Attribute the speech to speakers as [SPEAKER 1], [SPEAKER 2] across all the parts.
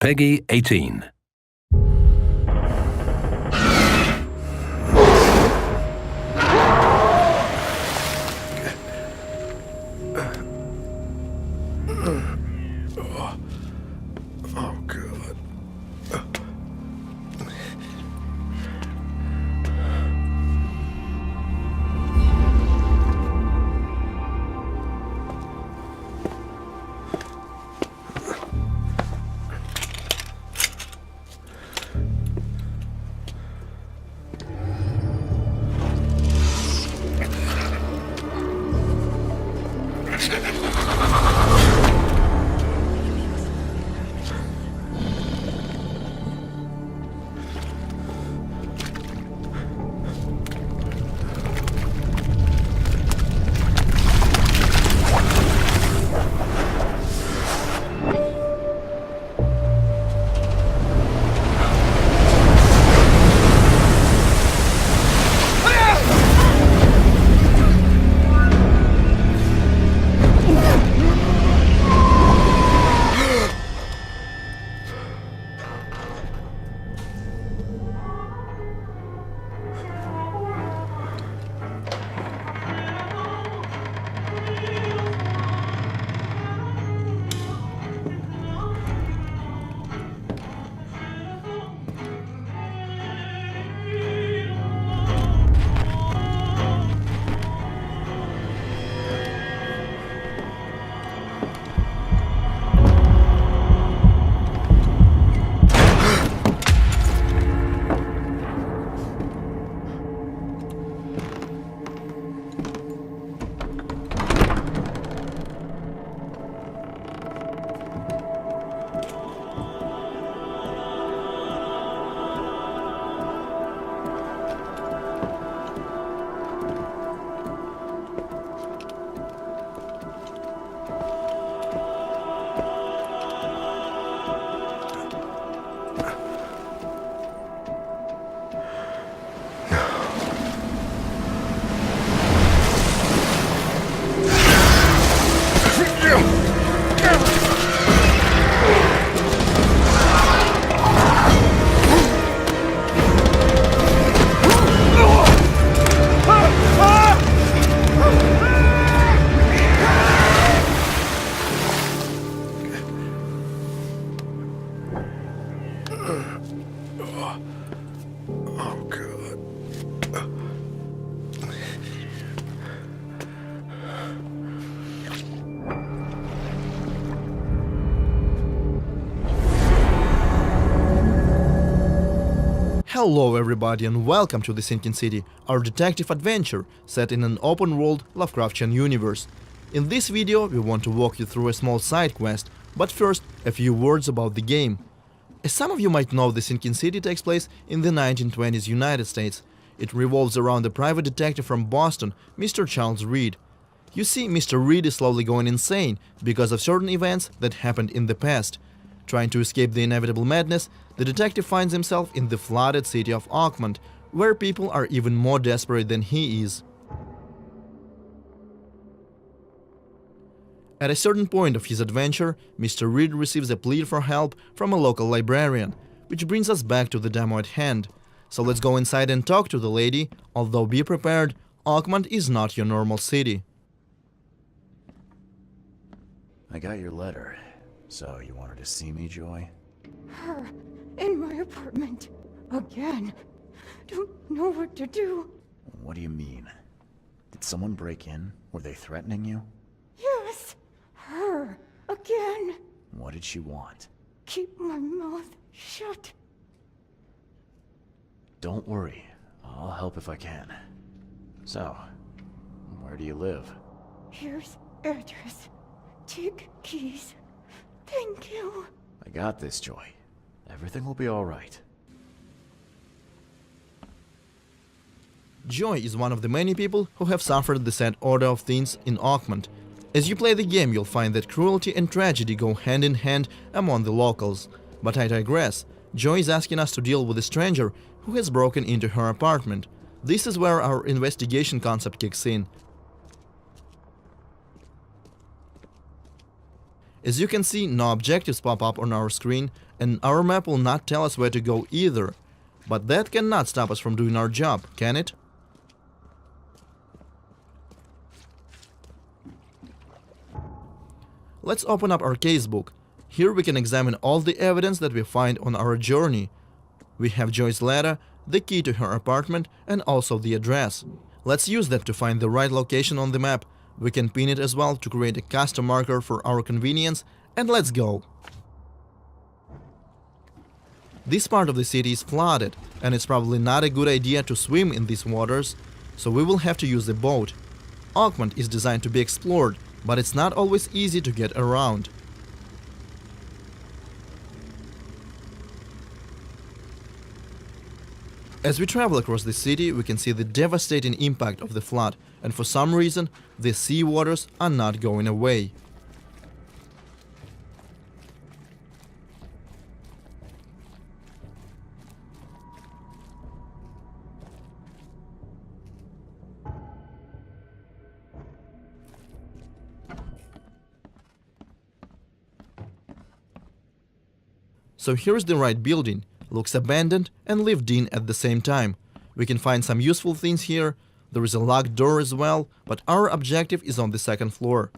[SPEAKER 1] Peggy 18.
[SPEAKER 2] Oh, God. Oh, God.
[SPEAKER 3] Hello everybody and welcome to The Sinking City, our detective adventure set in an open-world Lovecraftian universe. In this video we want to walk you through a small side quest, but first a few words about the game. As some of you might know, The Sinking City takes place in the 1920s United States. It revolves around a private detective from Boston, Mr. Charles Reed. You see, Mr. Reed is slowly going insane because of certain events that happened in the past. Trying to escape the inevitable madness, the detective finds himself in the flooded city of Oakmont, where people are even more desperate than he is. At a certain point of his adventure, Mr. Reed receives a plea for help from a local librarian, which brings us back to the demo at hand. So let's go inside and talk to the lady, although be prepared, Oakmont is not your normal city.
[SPEAKER 4] I got your letter. So, you wanted to see me, Joy?
[SPEAKER 5] Her in my apartment again. Don't know what to do.
[SPEAKER 4] What do you mean? Did someone break in? Were they threatening you?
[SPEAKER 5] Yes, her again.
[SPEAKER 4] What did she want?
[SPEAKER 5] Keep my mouth shut.
[SPEAKER 4] Don't worry. I'll help if I can. So, where do you live?
[SPEAKER 5] Here's address. Take keys. Thank you.
[SPEAKER 4] I got this, Joy. Everything will be alright.
[SPEAKER 3] Joy is one of the many people who have suffered the sad order of things in Oakmont. As you play the game, you'll find that cruelty and tragedy go hand in hand among the locals. But I digress. Joy is asking us to deal with a stranger who has broken into her apartment. This is where our investigation concept kicks in. As you can see, no objectives pop up on our screen, and our map will not tell us where to go either. But that cannot stop us from doing our job, can it? Let's open up our casebook. Here we can examine all the evidence that we find on our journey. We have Joy's letter, the key to her apartment, and also the address. Let's use that to find the right location on the map. We can pin it as well to create a custom marker for our convenience, and let's go. This part of the city is flooded, and it's probably not a good idea to swim in these waters, so we will have to use a boat. Oakmont is designed to be explored, but it's not always easy to get around. As we travel across the city, we can see the devastating impact of the flood, and for some reason, the sea waters are not going away. So here's the right building. Looks abandoned and lived in at the same time. We can find some useful things here. There is a locked door as well, but our objective is on the second floor.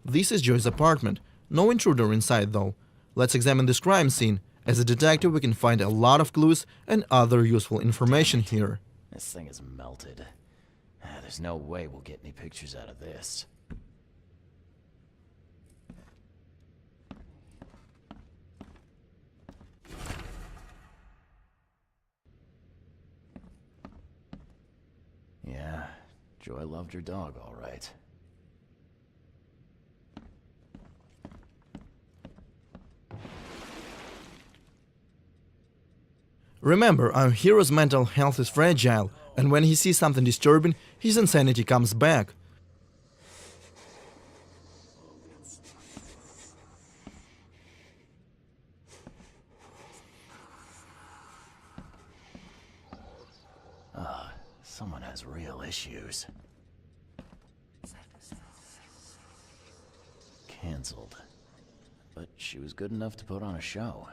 [SPEAKER 3] This is Joy's apartment. No intruder inside though. Let's examine this crime scene. As a detective, we can find a lot of clues and other useful information here.
[SPEAKER 4] This thing is melted. There's no way we'll get any pictures out of this. Yeah, Joy loved her dog, all right.
[SPEAKER 3] Remember, our hero's mental health is fragile, and when he sees something disturbing, his insanity comes back.
[SPEAKER 4] Someone has real issues. Cancelled. But she was good enough to put on a show.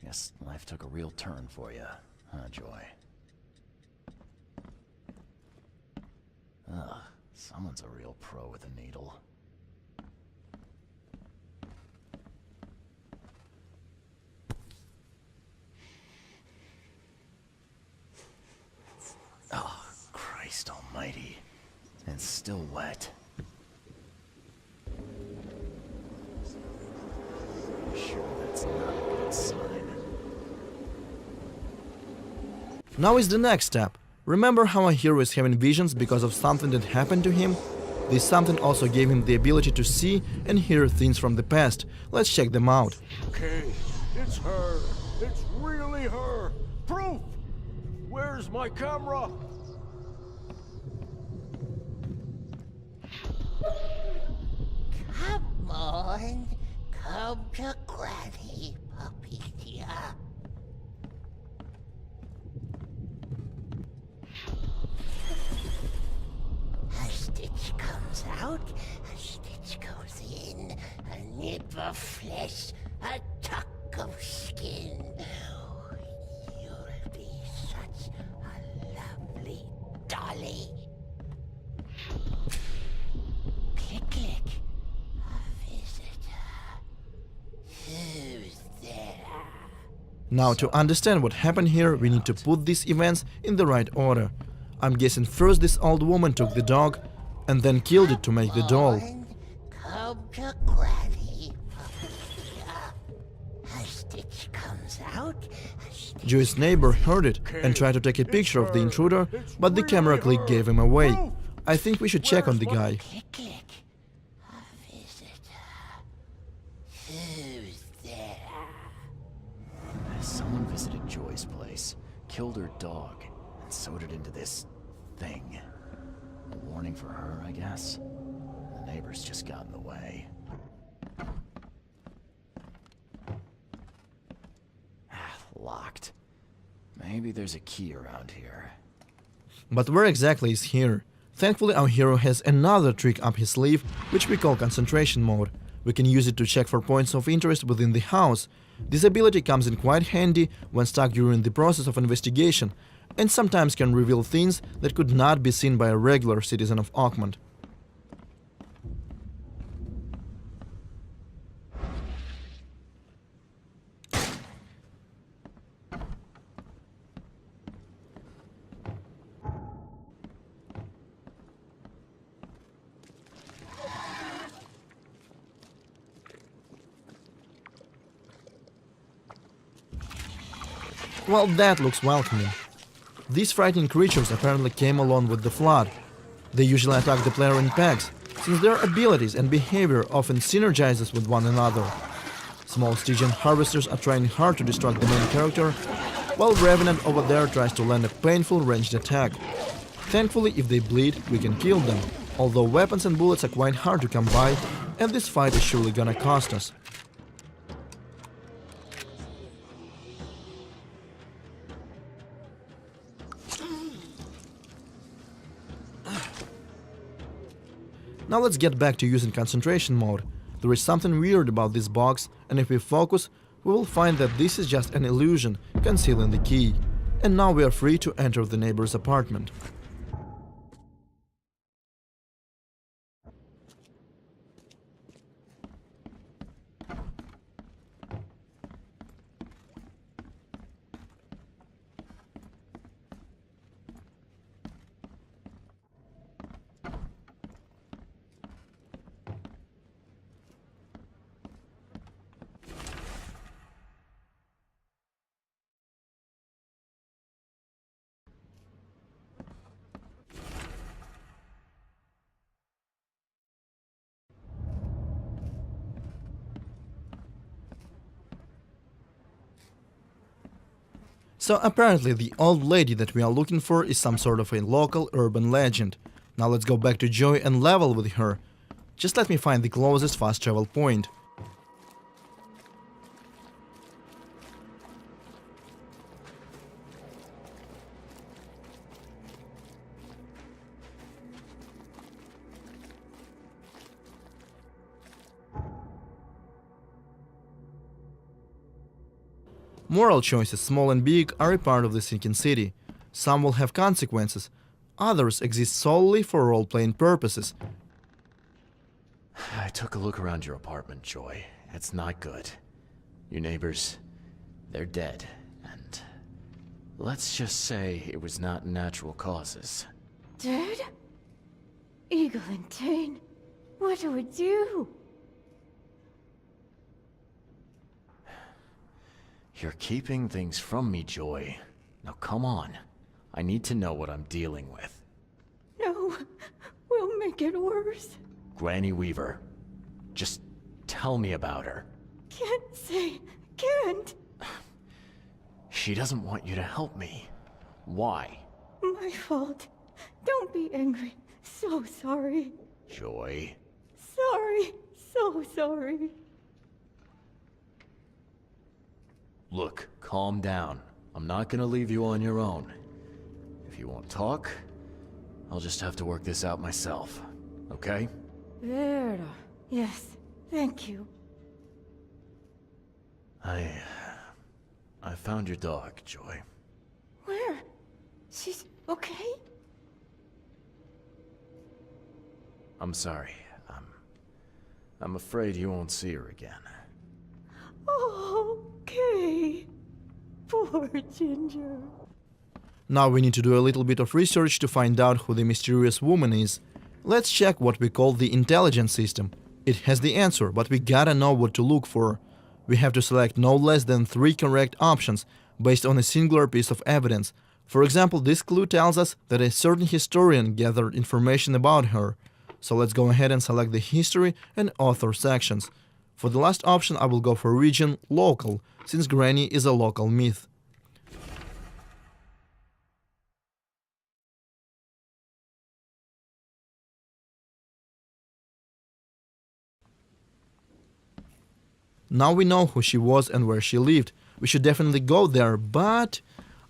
[SPEAKER 4] Guess life took a real turn for you, huh, Joy? Ugh, someone's a real pro with a needle. Oh, Christ almighty. And still wet. Sure, that's not a good sign.
[SPEAKER 3] Now is the next step. Remember how our hero is having visions because of something that happened to him? This something also gave him the ability to see and hear things from the past. Let's check them out.
[SPEAKER 2] Okay, it's her. It's really her. Proof! Where's my camera?
[SPEAKER 1] Come on, come to Granny, puppy dear. A stitch comes out, a stitch goes in, a nip of flesh, a tuck of skin. You'll be such a lovely dolly. Click, click. A visitor. Who's there?
[SPEAKER 3] Now, to understand what happened here, we need to put these events in the right order. I'm guessing first this old woman took the dog and then killed it to make the doll.
[SPEAKER 1] Come to Granny, puppy dear. A stitch comes out, a stitch
[SPEAKER 3] Joy's neighbor heard it and tried to take a picture of the intruder, but the camera click gave him away. I think we should check on the guy.
[SPEAKER 1] click, click. A visitor. Who's there?
[SPEAKER 4] Someone visited Joy's place, killed her dog, and sewed it into this thing. A warning for her, I guess. The neighbors just got in the way. Locked. Maybe Maybe there's a key around here.
[SPEAKER 3] But where exactly is here? Thankfully, our hero has another trick up his sleeve, which we call concentration mode. We can use it to check for points of interest within the house. This ability comes in quite handy when stuck during the process of investigation, and sometimes can reveal things that could not be seen by a regular citizen of Oakmont. Well, that looks welcoming. These frightening creatures apparently came along with the flood. They usually attack the player in packs, since their abilities and behavior often synergizes with one another. Small Stygian harvesters are trying hard to distract the main character, while Revenant over there tries to land a painful ranged attack. Thankfully, if they bleed, we can kill them, although weapons and bullets are quite hard to come by, and this fight is surely gonna cost us. Now let's get back to using concentration mode. There is something weird about this box, and if we focus, we will find that this is just an illusion concealing the key. And now we are free to enter the neighbor's apartment. So apparently the old lady that we are looking for is some sort of a local urban legend. Now let's go back to Joy and level with her. Just let me find the closest fast travel point. Moral choices, small and big, are a part of the sinking city. Some will have consequences, others exist solely for role-playing purposes.
[SPEAKER 4] I took a look around your apartment, Joy. It's not good. Your neighbors, they're dead, and let's just say it was not natural causes.
[SPEAKER 5] Dead? Eglantine, what do we do?
[SPEAKER 4] You're keeping things from me, Joy. Now come on. I need to know what I'm dealing with.
[SPEAKER 5] No, we'll make it worse.
[SPEAKER 4] Granny Weaver. Just tell me about her.
[SPEAKER 5] Can't say, can't.
[SPEAKER 4] She doesn't want you to help me. Why?
[SPEAKER 5] My fault. Don't be angry. So sorry.
[SPEAKER 4] Joy.
[SPEAKER 5] Sorry. So sorry.
[SPEAKER 4] Look, calm down. I'm not gonna leave you on your own. If you won't talk, I'll just have to work this out myself. Okay?
[SPEAKER 5] Vera. Yes, thank you.
[SPEAKER 4] I found your dog, Joy.
[SPEAKER 5] Where? She's okay?
[SPEAKER 4] I'm sorry. I'm afraid you won't see her again.
[SPEAKER 5] Okay. Poor Ginger.
[SPEAKER 3] Now we need to do a little bit of research to find out who the mysterious woman is. Let's check what we call the intelligence system. It has the answer, but we gotta know what to look for. We have to select no less than 3 correct options based on a singular piece of evidence. For example, this clue tells us that a certain historian gathered information about her. So let's go ahead and select the history and author sections. For the last option, I will go for region local, since Granny is a local myth. Now we know who she was and where she lived. We should definitely go there, but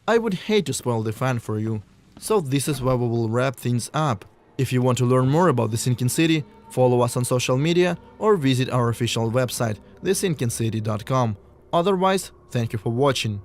[SPEAKER 3] I would hate to spoil the fun for you. So this is where we will wrap things up. If you want to learn more about the Sinking City, follow us on social media or visit our official website, thesinkincity.com. Otherwise, thank you for watching.